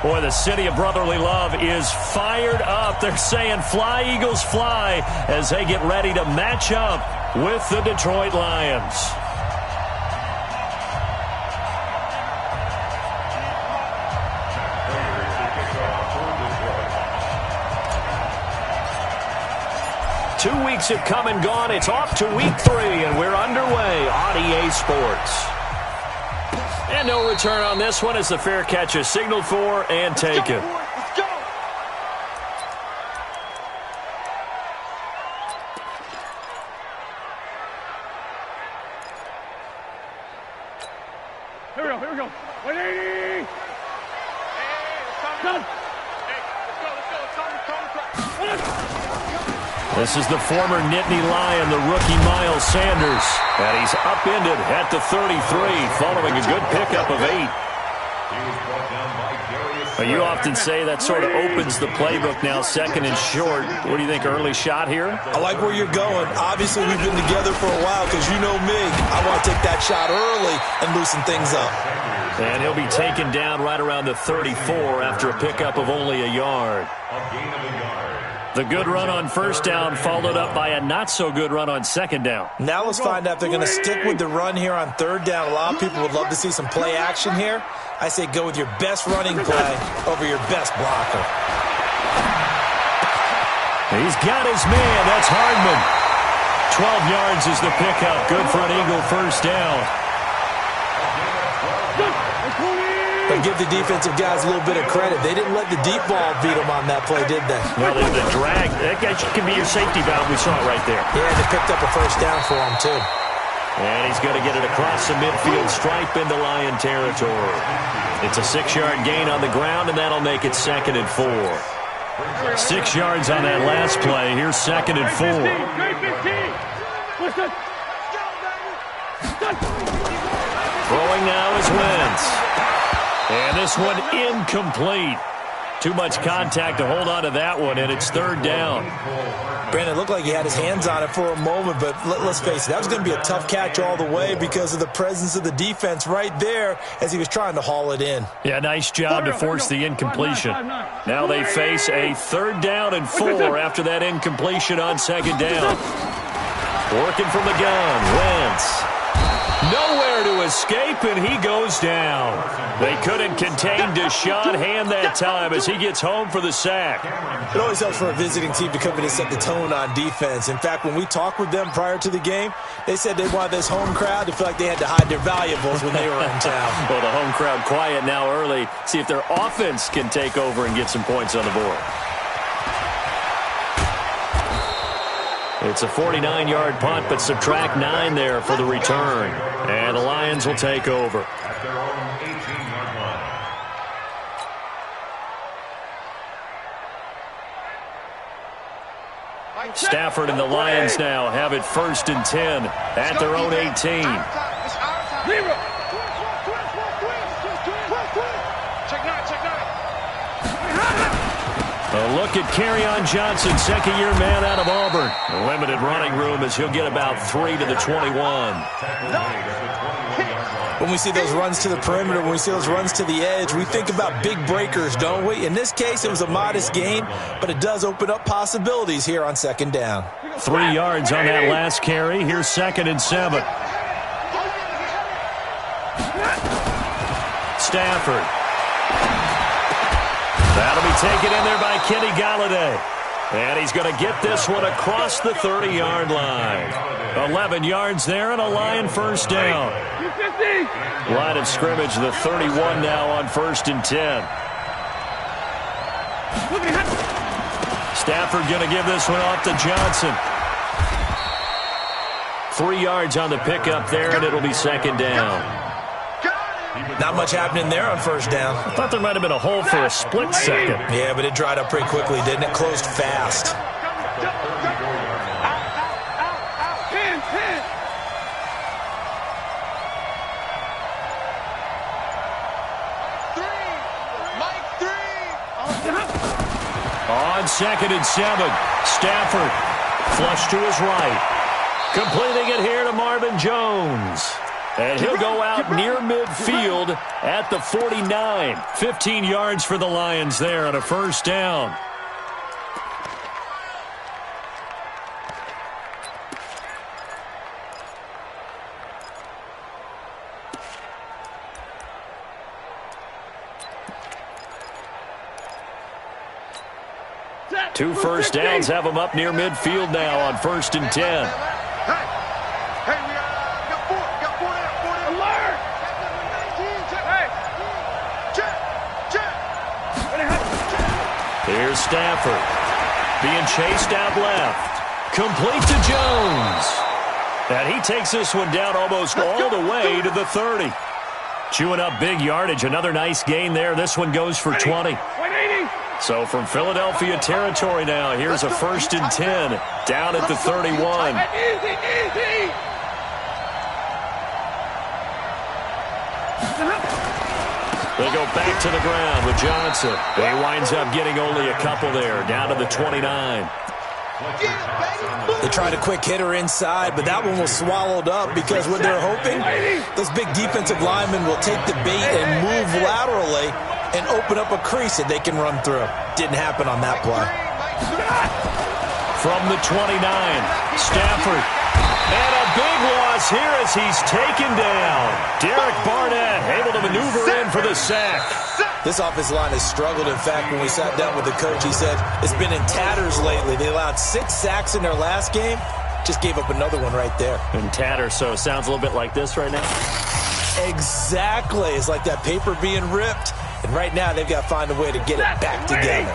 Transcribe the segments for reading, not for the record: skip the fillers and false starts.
Boy, the city of brotherly love is fired up. They're saying fly, Eagles, fly, as they get ready to match up with the Detroit Lions. Two weeks have come and gone. It's off to week 3, and we're underway on EA Sports. And no return on this one as the fair catch is signaled for and taken. Let's go. Here we go. 180. Done. This is the former Nittany Lion, the rookie Miles Sanders. And he's upended at the 33 following a good pickup of 8. You often say that sort of opens the playbook now, second and short. What do you think, early shot here? I like where you're going. Obviously, we've been together for a while because you know me. I want to take that shot early and loosen things up. And he'll be taken down right around the 34 after a pickup of only a yard. The good run on first down followed up by a not-so-good run on second down. Now let's find out if they're going to stick with the run here on third down. A lot of people would love to see some play action here. I say go with your best running play over your best blocker. He's got his man. That's Hardman. 12 yards is the pickup. Good for an Eagle first down. But give the defensive guys a little bit of credit. They didn't let the deep ball beat them on that play, did they? Well, the drag, that can be your safety valve. We saw it right there. Yeah, they picked up a first down for him, too. And he's going to get it across the midfield stripe into Lion territory. It's a 6-yard gain on the ground, and that'll make it 2nd and 4. 6 yards on that last play. Here's 2nd and 4. Throwing now is Wentz. And this one incomplete. Too much contact to hold on to that one, and it's third down. Brandon, looked like he had his hands on it for a moment, but let's face it, that was going to be a tough catch all the way because of the presence of the defense right there as he was trying to haul it in. Yeah, nice job to force the incompletion. Now they face a 3rd down and 4 after that incompletion on 2nd down. Working from the gun, Wentz. Nowhere to escape, and he goes down. They couldn't contain Deshaun Hand that time as he gets home for the sack. It always helps for a visiting team to come in and set the tone on defense. In fact, when we talked with them prior to the game, they said they wanted this home crowd to feel like they had to hide their valuables when they were in town. Well, the home crowd quiet now early. See if their offense can take over and get some points on the board. It's a 49-yard punt, but subtract 9 there for the return. And the Lions will take over. Stafford and the Lions now have it 1st and 10 at their own 18. A look at Kerryon Johnson, second-year man out of Auburn. Limited running room as he'll get about 3 to the 21. When we see those runs to the perimeter, when we see those runs to the edge, we think about big breakers, don't we? In this case, it was a modest gain, but it does open up possibilities here on 2nd down. 3 yards on that last carry. Here's 2nd and 7. Stafford. That'll be taken in there by Kenny Galladay. And he's going to get this one across the 30-yard line. 11 yards there and a Lion first down. Line of scrimmage, the 31 now on 1st and 10. Stafford going to give this one off to Johnson. 3 yards on the pickup there, and it'll be 2nd down. Not much happening there on 1st down. I thought there might have been a hole for a split second. Yeah, but it dried up pretty quickly, didn't it? Closed fast. On 2nd and 7, Stafford flush to his right. Completing it here to Marvin Jones. And he'll go out near midfield at the 49. 15 yards for the Lions there on a first down. Two first downs have them up near midfield now on 1st and 10. Here's Stafford being chased out left. Complete to Jones. And he takes this one down almost all the way to the 30. Chewing up big yardage. Another nice gain there. This one goes for 20. So from Philadelphia territory now, here's a 1st and 10 down at the 31. They go back to the ground with Johnson. He winds up getting only a couple there, down to the 29. They tried a quick hitter inside, but that one was swallowed up because what they're hoping, those big defensive linemen will take the bait and move laterally and open up a crease that they can run through. Didn't happen on that play. From the 29, Stafford. And a big loss here as he's taken down. Derek Barnett able to maneuver in for the sack. This offensive line has struggled. In fact, when we sat down with the coach, he said it's been in tatters lately. They allowed 6 sacks in their last game. Just gave up another one right there. In tatters, so it sounds a little bit like this right now? Exactly. It's like that paper being ripped. And right now, they've got to find a way to get it back together.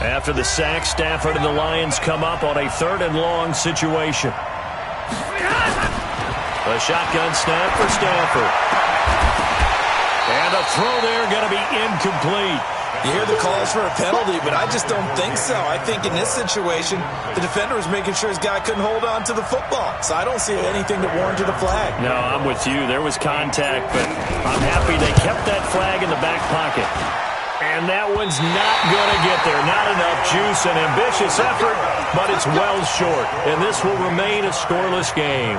After the sack, Stafford and the Lions come up on a 3rd and long situation. A shotgun snap for Stafford. And a throw there going to be incomplete. You hear the calls for a penalty, but I just don't think so. I think in this situation, the defender was making sure his guy couldn't hold on to the football. So I don't see anything that warranted a flag. No, I'm with you. There was contact, but I'm happy they kept that flag in the back pocket. And that one's not going to get there. Not enough juice, an ambitious effort, but it's well short. And this will remain a scoreless game.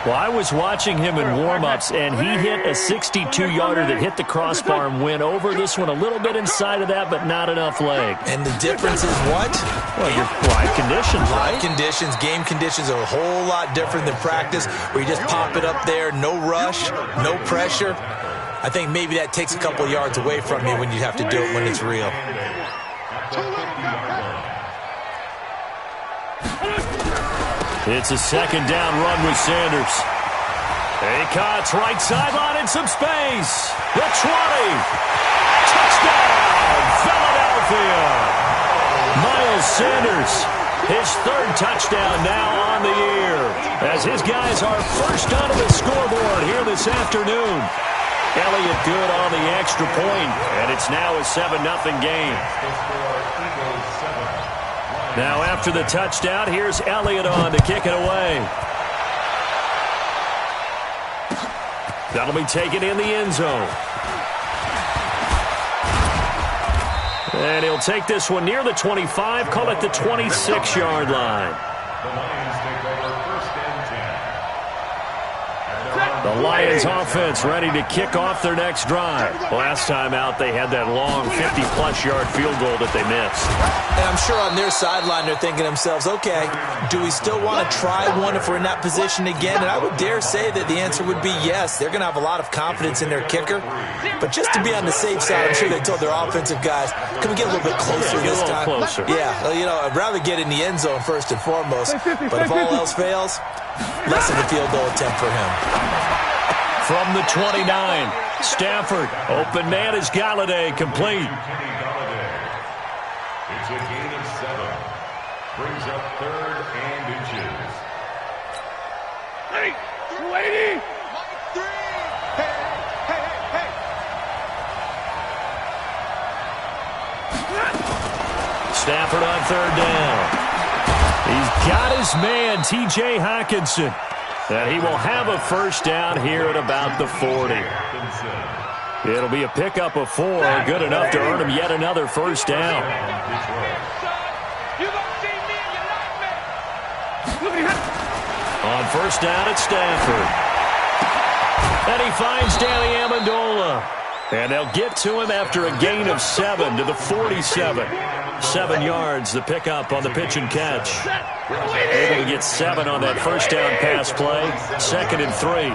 Well, I was watching him in warm-ups, and he hit a 62-yarder that hit the crossbar and went over this one a little bit inside of that, but not enough leg. And the difference is what? Well, your live conditions, right? Live conditions, game conditions are a whole lot different than practice, where you just pop it up there, no rush, no pressure. I think maybe that takes a couple yards away from you when you have to do it when it's real. It's a 2nd down run with Sanders. He cuts right sideline in some space. The 20. Touchdown, Philadelphia. Miles Sanders, his 3rd touchdown now on the year, as his guys are first onto the scoreboard here this afternoon. Elliott good on the extra point, and it's now a 7-0 game. Now after the touchdown, here's Elliott on to kick it away. That'll be taken in the end zone. And he'll take this one near the 25, call it the 26-yard line. The Lions offense ready to kick off their next drive. Last time out, they had that long 50-plus yard field goal that they missed. And I'm sure on their sideline, they're thinking to themselves, okay, do we still want to try one if we're in that position again? And I would dare say that the answer would be yes. They're going to have a lot of confidence in their kicker. But just to be on the safe side, I'm sure they told their offensive guys, can we get a little bit closer this time? Closer. Yeah, well, you know, I'd rather get in the end zone first and foremost. But if all else fails, less of a field goal attempt for him. From the 29, Stafford, open man is Galladay, complete. It's a gain of 7. Brings up 3rd and inches. Hey, 280. Stafford on 3rd down. He's got his man, T.J. Hockenson. And he will have a first down here at about the 40. It'll be a pickup of 4, good enough to earn him yet another first down. On 1st down at Stafford. And he finds Danny Amendola. And they'll get to him after a gain of 7 to the 47. 7 yards, the pickup on the pitch and catch. Able to get 7 on that first down pass play. 2nd and 3.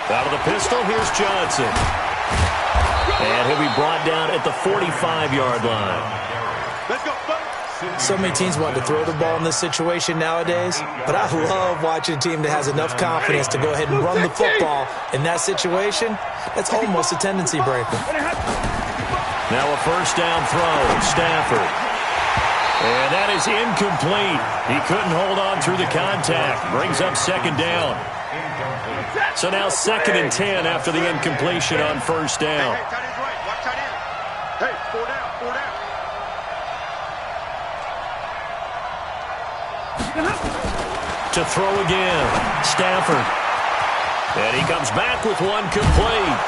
Out of the pistol, here's Johnson. And he'll be brought down at the 45-yard line. Let's go. So many teams want to throw the ball in this situation nowadays, but I love watching a team that has enough confidence to go ahead and run the football in that situation. That's almost a tendency breaker. Now a first down throw, Stafford. And that is incomplete. He couldn't hold on through the contact. Brings up 2nd down. So now 2nd and 10 after the incompletion on first down. Hey, 4 down, 4 down. To throw again, Stafford. And he comes back with one complete.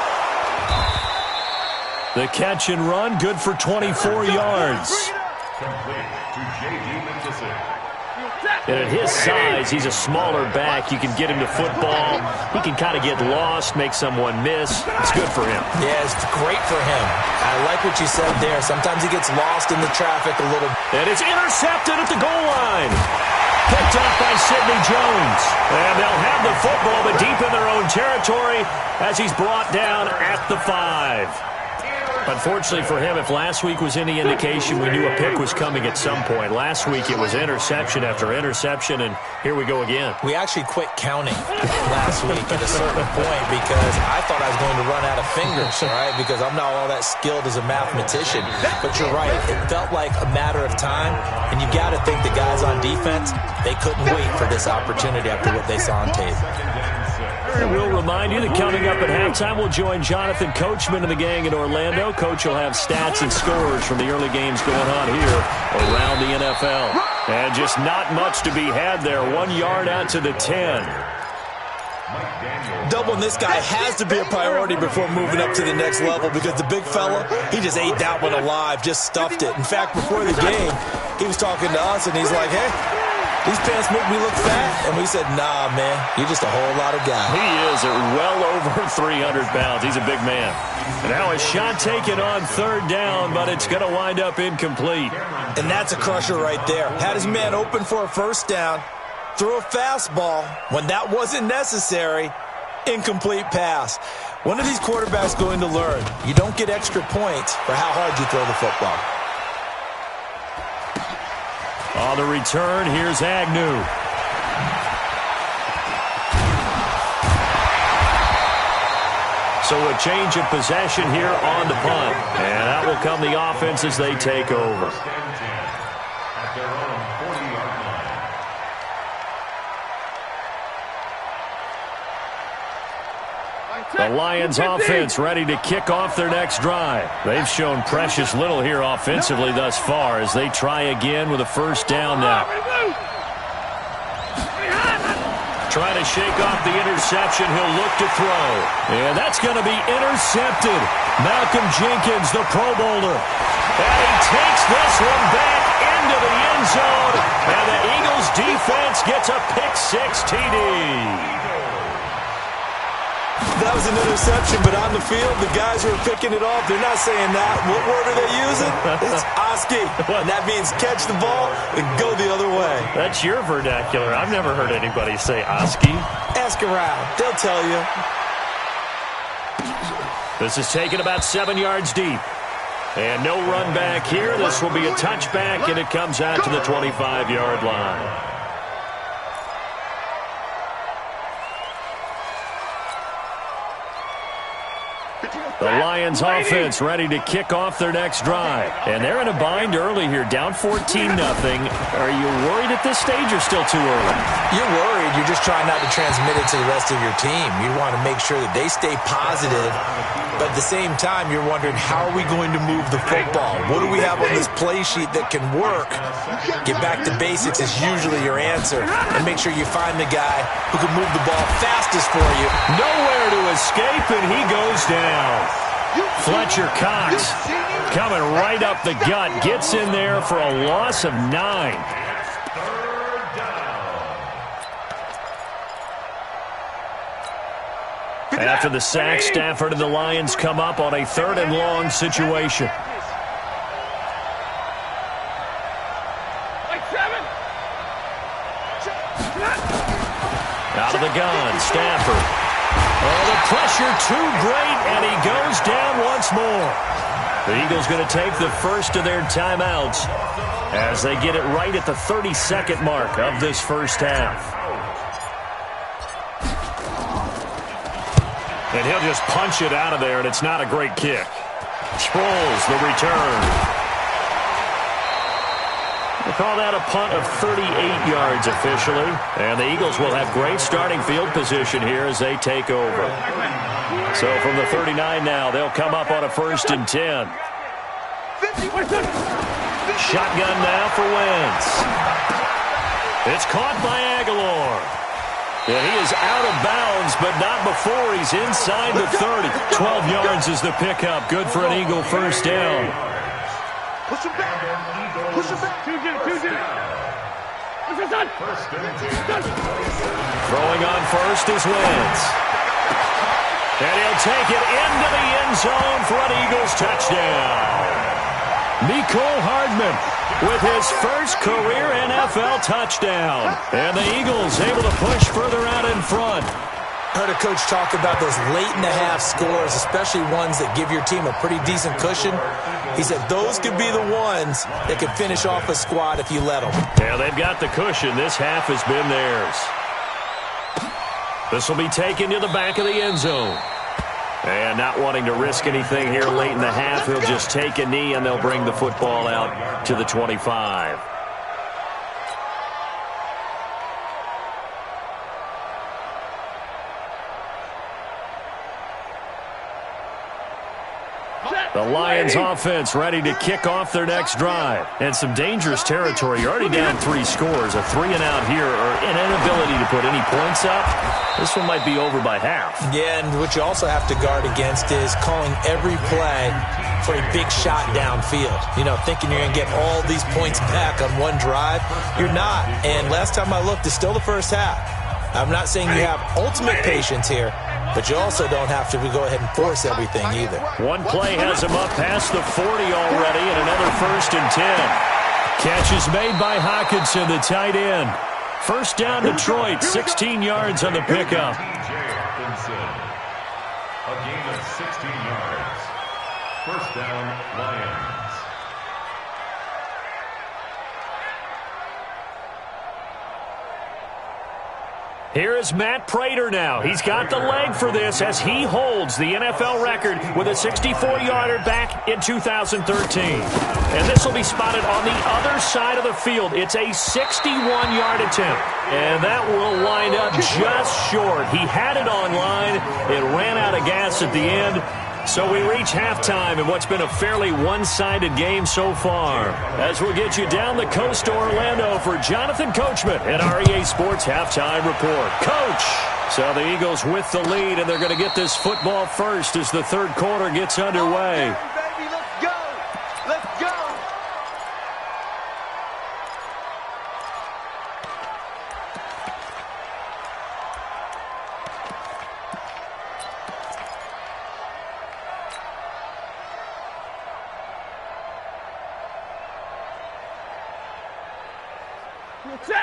The catch and run, good for 24 yards. And at his size, he's a smaller back. You can get him to football. He can kind of get lost, make someone miss. It's good for him. Yeah, it's great for him. I like what you said there. Sometimes he gets lost in the traffic a little. And it's intercepted at the goal line. Picked up by Sidney Jones. And they'll have the football, but deep in their own territory as he's brought down at the 5. Unfortunately for him, if last week was any indication, we knew a pick was coming at some point. Last week it was interception after interception, and here we go again. We actually quit counting last week at a certain point because I thought I was going to run out of fingers, all right, because I'm not all that skilled as a mathematician. But you're right. It felt like a matter of time, and you got to think the guys on defense, they couldn't wait for this opportunity after what they saw on tape. And we'll remind you that coming up at halftime, we'll join Jonathan Coachman and the gang in Orlando. Coach will have stats and scores from the early games going on here around the NFL. And just not much to be had there. 1 yard out to the 10. Doubling this guy has to be a priority before moving up to the next level because the big fella, he just ate that one alive, just stuffed it. In fact, before the game, he was talking to us, and he's like, hey, these pants make me look fat. And we said, nah, man, you're just a whole lot of guy. He is well over 300 pounds. He's a big man. And now a shot taken on 3rd down, but it's going to wind up incomplete. And that's a crusher right there. Had his man open for a first down, threw a fastball. When that wasn't necessary, incomplete pass. When are these quarterbacks going to learn? You don't get extra points for how hard you throw the football. On the return, here's Agnew. So a change of possession here on the punt. And that will come the offense as they take over. The Lions offense ready to kick off their next drive. They've shown precious little here offensively thus far as they try again with a first down now. Trying to shake off the interception. He'll look to throw. And that's going to be intercepted. Malcolm Jenkins, the Pro Bowler. And he takes this one back into the end zone. And the Eagles defense gets a pick-6 TD. That was an interception, but on the field, the guys who are picking it off, they're not saying that. What word are they using? It's Oski. And that means catch the ball and go the other way. That's your vernacular. I've never heard anybody say Oski. Ask around. They'll tell you. This is taken about 7 yards deep. And no run back here. This will be a touchback, and it comes out to the 25-yard line. The Lions offense ready to kick off their next drive. And they're in a bind early here, down 14-0. Are you worried at this stage or still too early? You're worried. You're just trying not to transmit it to the rest of your team. You want to make sure that they stay positive. But at the same time, you're wondering, how are we going to move the football? What do we have on this play sheet that can work? Get back to basics is usually your answer. And make sure you find the guy who can move the ball fastest for you. Nowhere to escape, and he goes down. Fletcher Cox coming right up the gut. Gets in there for a loss of 9. After the sack, Stafford and the Lions come up on a 3rd and long situation. Out of the gun, Stafford. Oh, the pressure too great, and he goes down once more. The Eagles going to take the first of their timeouts as they get it right at the 32nd mark of this first half. And he'll just punch it out of there, and it's not a great kick. Sproles, the return. We'll call that a punt of 38 yards officially. And the Eagles will have great starting field position here as they take over. So from the 39 now, they'll come up on a 1st and 10. Shotgun now for Wentz. It's caught by Aguilar. And he is out of bounds, but not before he's inside the 30. 12 yards is the pickup. Good for an Eagle first down. Push him back. Push him back. Throwing on first is Wentz. And he'll take it into the end zone for an Eagles touchdown. Mecole Hardman with his first career NFL touchdown. And the Eagles able to push further out in front. Heard a coach talk about those late-in-the-half scores, especially ones that give your team a pretty decent cushion. He said those could be the ones that could finish off a squad if you let them. Yeah, they've got the cushion. This half has been theirs. This will be taken to the back of the end zone. And not wanting to risk anything here late in the half, he'll just take a knee and they'll bring the football out to the 25. The Lions offense ready to kick off their next drive. And some dangerous territory. You're already down 3 scores. A 3-and-out here or an inability to put any points up. This one might be over by half. Yeah, and what you also have to guard against is calling every play for a big shot downfield. You know, thinking you're going to get all these points back on one drive. You're not. And last time I looked, it's still the first half. I'm not saying you have ultimate patience here, but you also don't have to go ahead and force everything either. One play has him up past the 40 already, and another 1st and 10. Catch is made by Hockenson, the tight end. First down, Detroit, 16 yards on the pickup. A gain of 16 yards. First down, Lions. Here is Matt Prater now. He's got the leg for this as he holds the NFL record with a 64-yarder back in 2013. And this will be spotted on the other side of the field. It's a 61-yard attempt. And that will wind up just short. He had it on line. It ran out of gas at the end. So we reach halftime in what's been a fairly one-sided game so far. As we'll get you down the coast to Orlando for Jonathan Coachman at our EA Sports Halftime Report. Coach! So the Eagles with the lead, and they're going to get this football first as the third quarter gets underway. Baby, let's go. Let's go.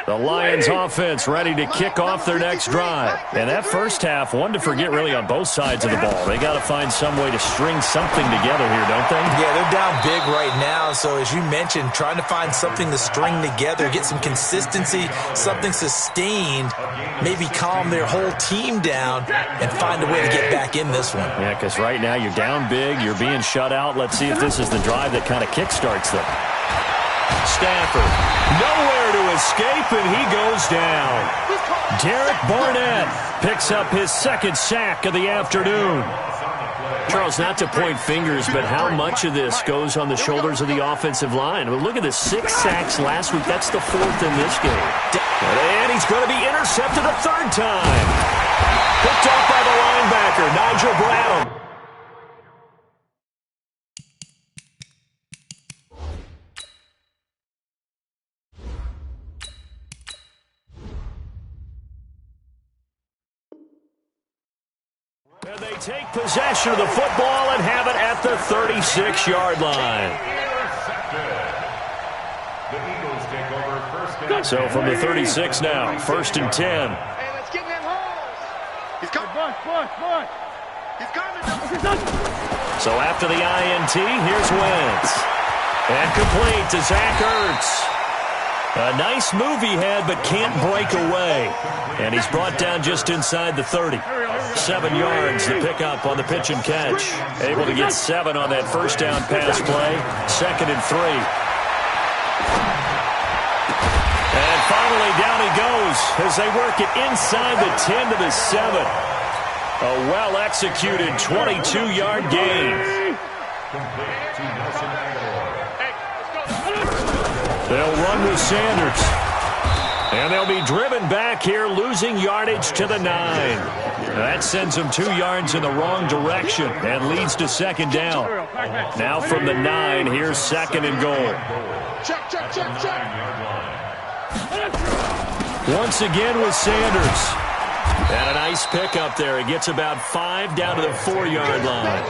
The Lions offense ready to kick off their next drive. And that first half, one to forget really on both sides of the ball. They got to find some way to string something together here, don't they? Yeah, they're down big right now. So as you mentioned, trying to find something to string together, get some consistency, something sustained, maybe calm their whole team down and find a way to get back in this one. Yeah, because right now you're down big, you're being shut out. Let's see if this is the drive that kind of kickstarts them. Stafford, nowhere to escape, and he goes down. Derek Barnett picks up his second sack of the afternoon. Charles, not to point fingers, but how much of this goes on the shoulders of the offensive line? I mean, look at the 6 sacks last week. That's the 4th in this game. And he's going to be intercepted a 3rd time. Picked off by the linebacker, Nigel Bradham. take possession of the football and have it at the 36-yard line. The Eagles take over first down. So from the 36 now, 1st and 10. Hey, let's get in that hole. He's coming. He's coming. So after the INT, here's Wentz. And complete to Zach Ertz. A nice move he had, but can't break away. And he's brought down just inside the 30. 7 yards to pick up on the pitch and catch. Able to get 7 on that first down pass play. 2nd and 3. And finally down he goes as they work it inside the 10 to the 7. A well-executed 22-yard gain. They'll run with Sanders. And they'll be driven back here, losing yardage to the 9. That sends them 2 yards in the wrong direction and leads to 2nd down. Now from the 9, here's 2nd and goal. Check. Once again with Sanders. And a nice pickup there. He gets about 5 down to the 4-yard line.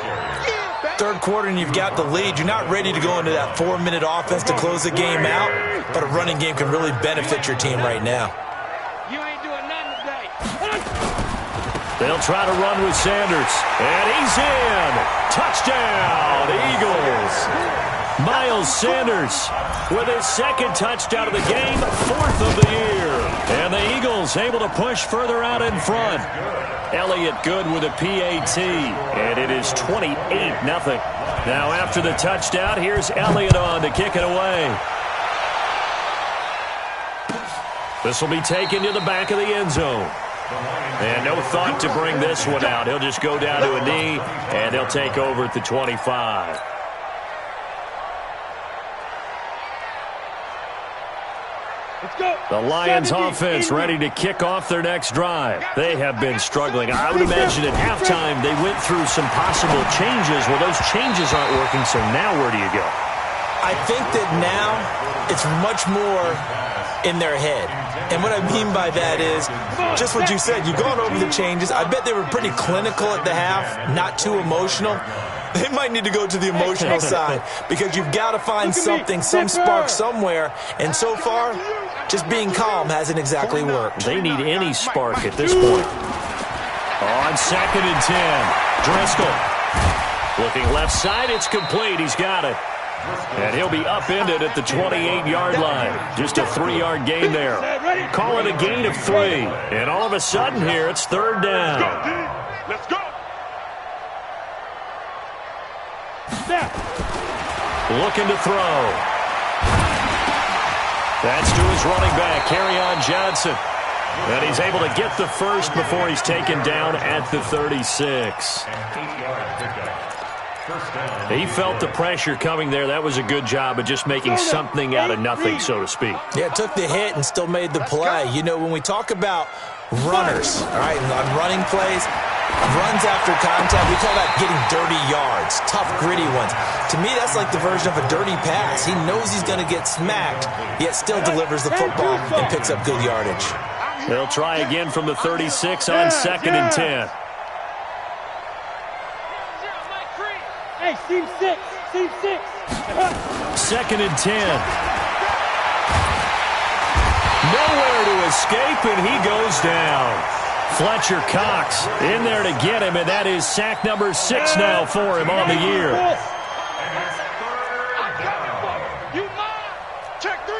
Third quarter and you've got the lead. You're not ready to go into that 4-minute offense to close the game out, but a running game can really benefit your team right now. You ain't doing nothing today. They'll try to run with Sanders. And he's in. Touchdown, Eagles. Miles Sanders with his 2nd touchdown of the game, 4th of the year. And the Eagles able to push further out in front. Elliott good with a PAT, and it is 28-0. Now after the touchdown, here's Elliott on to kick it away. This will be taken to the back of the end zone. And no thought to bring this one out. He'll just go down to a knee, and they'll take over at the 25. The Lions offense ready to kick off their next drive. They have been struggling. I would imagine at halftime they went through some possible changes. Well, those changes aren't working, so now where do you go? I think that now it's much more in their head. And what I mean by that is just what you said. You've gone over the changes. I bet they were pretty clinical at the half, not too emotional. They might need to go to the emotional side because you've got to find something, some spark somewhere. And so far, just being calm hasn't exactly worked. They need any spark at this point. On 2nd and 10, Driscoll. Looking left side, it's complete. He's got it. And he'll be upended at the 28-yard line. Just a 3-yard gain there. Call it a gain of 3. And all of a sudden here, it's 3rd down. Let's go. Looking to throw. That's to his running back, Kerryon Johnson. And he's able to get the first before he's taken down at the 36. He felt the pressure coming there. That was a good job of just making something out of nothing, so to speak. Yeah, took the hit and still made the play. You know, when we talk about runners, all right, on running plays, runs after contact, we call that getting dirty yards, tough, gritty ones. To me, that's like the version of a dirty pass. He knows he's going to get smacked, yet still delivers the football and picks up good yardage. They'll try again from the 36 on 2nd and 10. Hey, seam 6. 2nd and 10. Nowhere to escape, and he goes down. Fletcher Cox in there to get him, and that is sack number 6 now for him on the year. You mine. Check 3.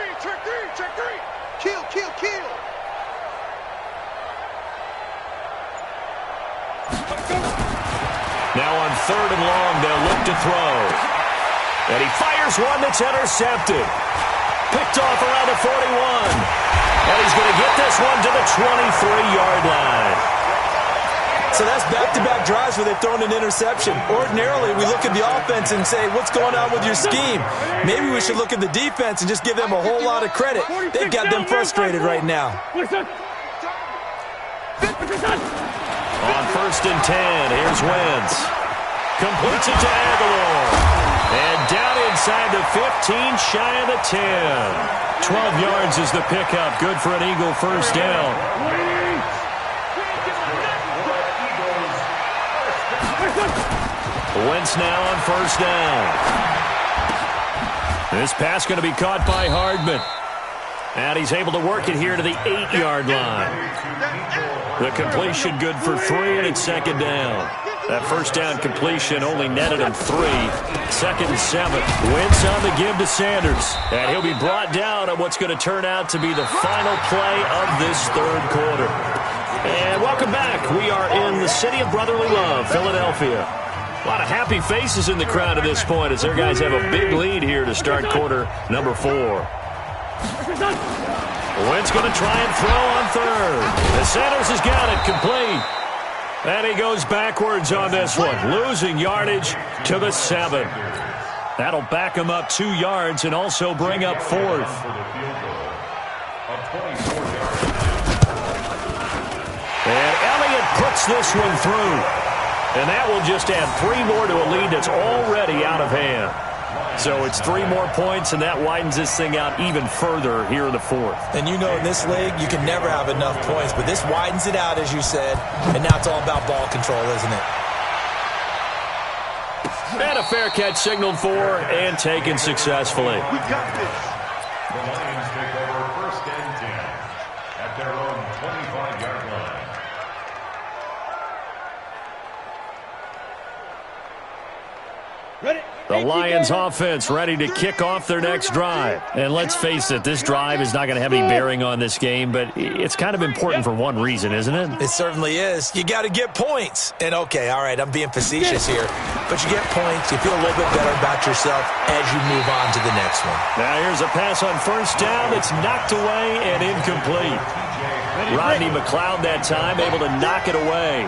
Kill. Now on 3rd and long, they'll look to throw. And he fires one that's intercepted. Picked off around the 41. And he's going to get this one to the 23-yard line. So that's back-to-back drives where they've thrown an interception. Ordinarily, we look at the offense and say, what's going on with your scheme? Maybe we should look at the defense and just give them a whole lot of credit. They've got them frustrated right now. On 1st and 10, here's Wentz. Completes it to Aguilar. And down inside the 15, shy of the 10. 12 yards is the pickup. Good for an Eagle first down. Wentz now on first down. This pass going to be caught by Hardman. And he's able to work it here to the 8-yard line. The completion good for 3, and it's second down. That first down completion only netted him 3. Second and 7. Wentz on the give to Sanders. And he'll be brought down on what's going to turn out to be the final play of this third quarter. And welcome back. We are in the city of brotherly love, Philadelphia. A lot of happy faces in the crowd at this point as their guys have a big lead here to start quarter number 4. Wentz going to try and throw on third. And Sanders has got it complete. And he goes backwards on this one, losing yardage to the 7. That'll back him up 2 yards and also bring up 4th. And Elliott puts this one through. And that will just add 3 more to a lead that's already out of hand. So it's 3 more points, and that widens this thing out even further here in the 4th. And you know in this league, you can never have enough points, but this widens it out, as you said, and now it's all about ball control, isn't it? And a fair catch signaled for and taken successfully. We got this. The Lions take over first and 10 at their own 25-yard line. Ready? The Lions offense ready to kick off their next drive. And let's face it, this drive is not going to have any bearing on this game, but it's kind of important for one reason, isn't it? It certainly is. You got to get points. And, okay, all right, I'm being facetious here. But you get points, you feel a little bit better about yourself as you move on to the next one. Now here's a pass on first down. It's knocked away and incomplete. Rodney McLeod that time able to knock it away.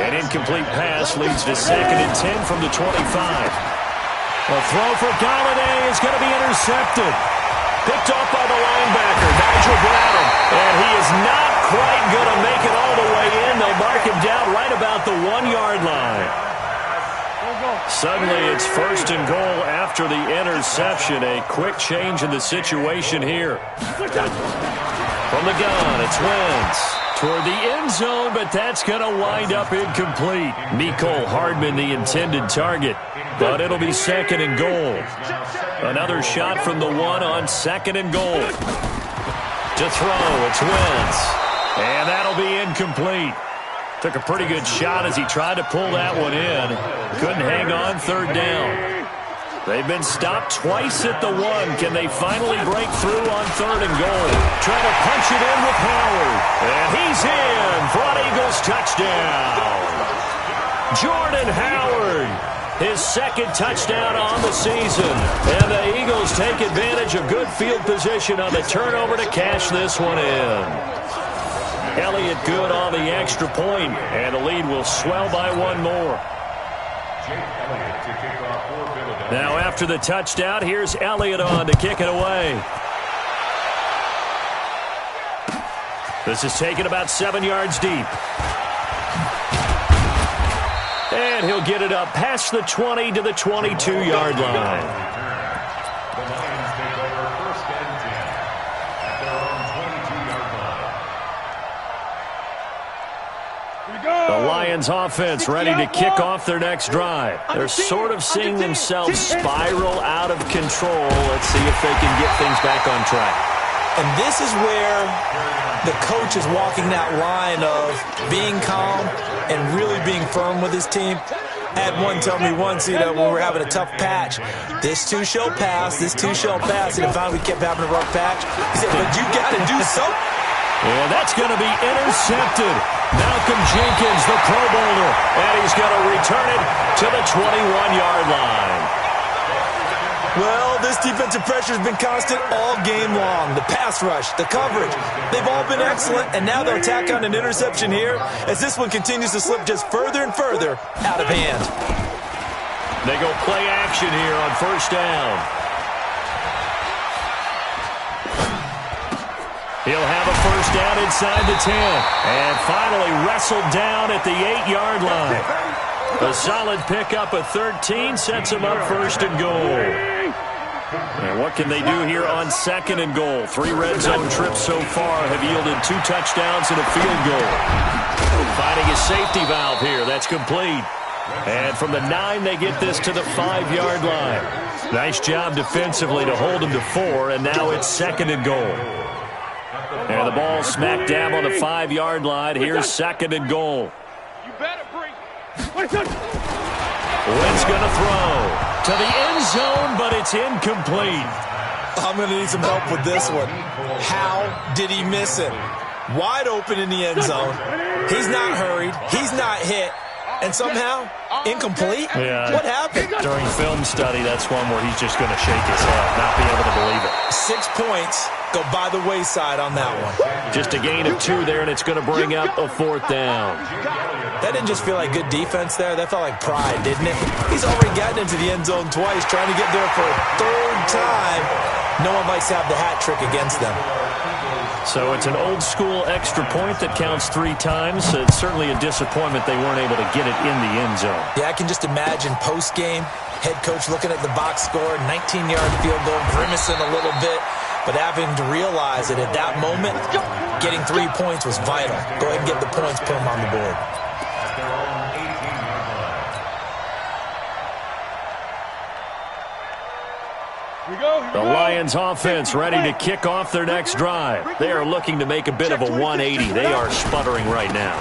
An incomplete pass leads to second and 10 from the 25. A throw for Galladay is going to be intercepted. Picked off by the linebacker, Nigel Bradham. And he is not quite going to make it all the way in. They'll mark him down right about the 1-yard line. Suddenly it's first and goal after the interception. A quick change in the situation here. From the gun, it's Wentz. Toward the end zone, but that's going to wind up incomplete. Mecole Hardman, the intended target, but it'll be second and goal. Another shot from the 1 on second and goal. To throw, it's Wentz. And that'll be incomplete. Took a pretty good shot as he tried to pull that one in. Couldn't hang on third down. They've been stopped twice at the 1. Can they finally break through on third and goal? Trying to punch it in with Howard. And he's in for an Eagles touchdown. Jordan Howard, his second touchdown on the season. And the Eagles take advantage of good field position on the turnover to cash this one in. Elliott good on the extra point, and the lead will swell by 1 more. Now after the touchdown, here's Elliott on to kick it away. This is taken about 7 yards deep. And he'll get it up past the 20 to the 22-yard line. The Lions take over first and 10 at their own 22-yard line. The Lions offense ready to kick off their next drive. They're sort of seeing themselves spiral out of control. Let's see if they can get things back on track. And this is where the coach is walking that line of being calm and really being firm with his team. I had one tell me once, when we were having a tough patch, this too shall pass, this too shall pass. And finally we kept having a rough patch. He said, but you got to do something. And that's going to be intercepted. Malcolm Jenkins, the Pro Bowler, and he's going to return it to the 21-yard line. Well, this defensive pressure has been constant all game long. The pass rush, the coverage, they've all been excellent, and now they'll tack on an interception here as this one continues to slip just further and further out of hand. They go play action here on first down. He'll have a first down inside the 10. And finally wrestled down at the 8-yard line. A solid pickup of 13 sets him up first and goal. And what can they do here on second and goal? 3 red zone trips so far have yielded 2 touchdowns and a field goal. Finding a safety valve here. That's complete. And from the 9, they get this to the 5-yard line. Nice job defensively to hold them to 4, and now it's 2nd and goal. And the ball smack dab on the 5-yard line. Here's 2nd and goal. You better bring. Wentz going to throw to the end zone, but it's incomplete. I'm going to need some help with this one. How did he miss it? Wide open in the end zone. He's not hurried. He's not hit. And somehow, incomplete? Yeah. What happened? During film study, that's one where he's just going to shake his head, not be able to believe it. 6 points go by the wayside on that one. Just a gain of 2 there, and it's going to bring up a 4th down. That didn't just feel like good defense there. That felt like pride, didn't it? He's already gotten into the end zone twice, trying to get there for a 3rd time. No one likes to have the hat trick against them. So it's an old-school extra point that counts 3 times. It's certainly a disappointment they weren't able to get it in the end zone. Yeah, I can just imagine post-game, head coach looking at the box score, 19-yard field goal, grimacing a little bit, but having to realize that at that moment, getting 3 points was vital. Go ahead and get the points, put them on the board. The Lions offense ready to kick off their next drive. They are looking to make a bit of a 180. They are sputtering right now.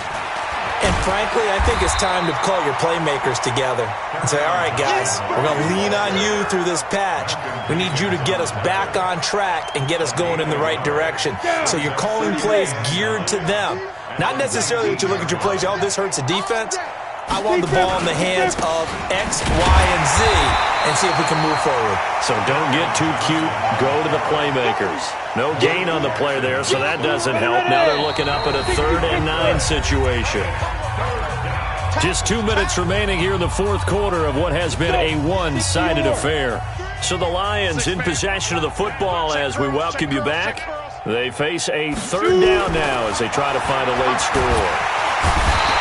And frankly, I think it's time to call your playmakers together and say, all right, guys, we're going to lean on you through this patch. We need you to get us back on track and get us going in the right direction. So you're calling plays geared to them. Not necessarily that you look at your plays, oh, this hurts the defense. I want the ball in the hands of X, Y, and Z and see if we can move forward. So don't get too cute. Go to the playmakers. No gain on the play there, so that doesn't help. Now they're looking up at a 3rd and 9 situation. Just 2 minutes remaining here in the 4th quarter of what has been a one-sided affair. So the Lions in possession of the football as we welcome you back. They face a 3rd down now as they try to find a late score.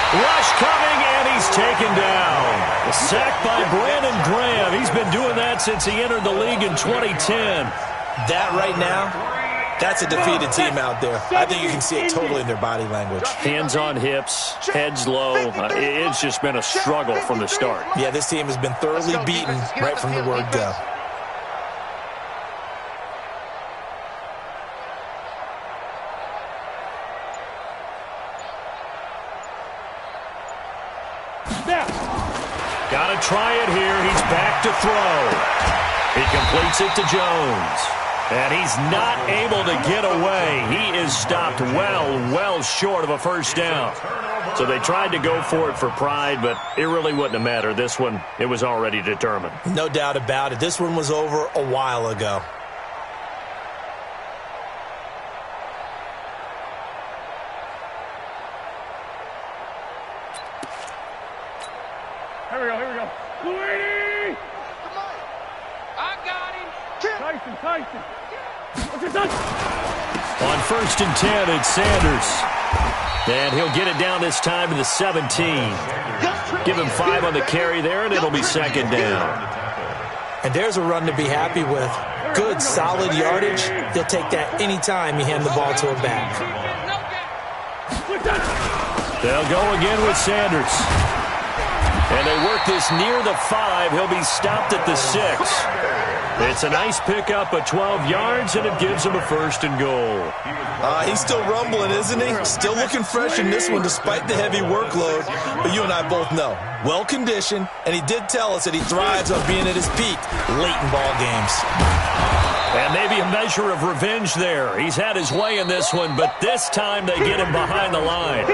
Rush coming, and he's taken down. A sack by Brandon Graham. He's been doing that since he entered the league in 2010. That right now, that's a defeated team out there. I think you can see it totally in their body language. Hands on hips, heads low. It's just been a struggle from the start. Yeah, this team has been thoroughly beaten right from the word go. Got to try it here. He's back to throw. He completes it to Jones. And he's not able to get away. He is stopped well short of a 1st down. So they tried to go for it for pride, but it really wouldn't have mattered. This one, it was already determined. No doubt about it. This one was over a while ago. Here we go. Louis! I got him. Tyson. On 1st and 10, it's Sanders. And he'll get it down this time to the 17. Give him 5 on the carry there, and it'll be 2nd down. And there's a run to be happy with. Good, solid yardage. He'll take that anytime you hand the ball to a back. They'll go again with Sanders. And they work this near the 5. He'll be stopped at the 6. It's a nice pickup of 12 yards, and it gives him a 1st and goal. He's still rumbling, isn't he? Still looking fresh in this one despite the heavy workload. But you and I both know, well-conditioned, and he did tell us that he thrives on being at his peak late in ball games. And maybe a measure of revenge there. He's had his way in this one, but this time they get him behind the line.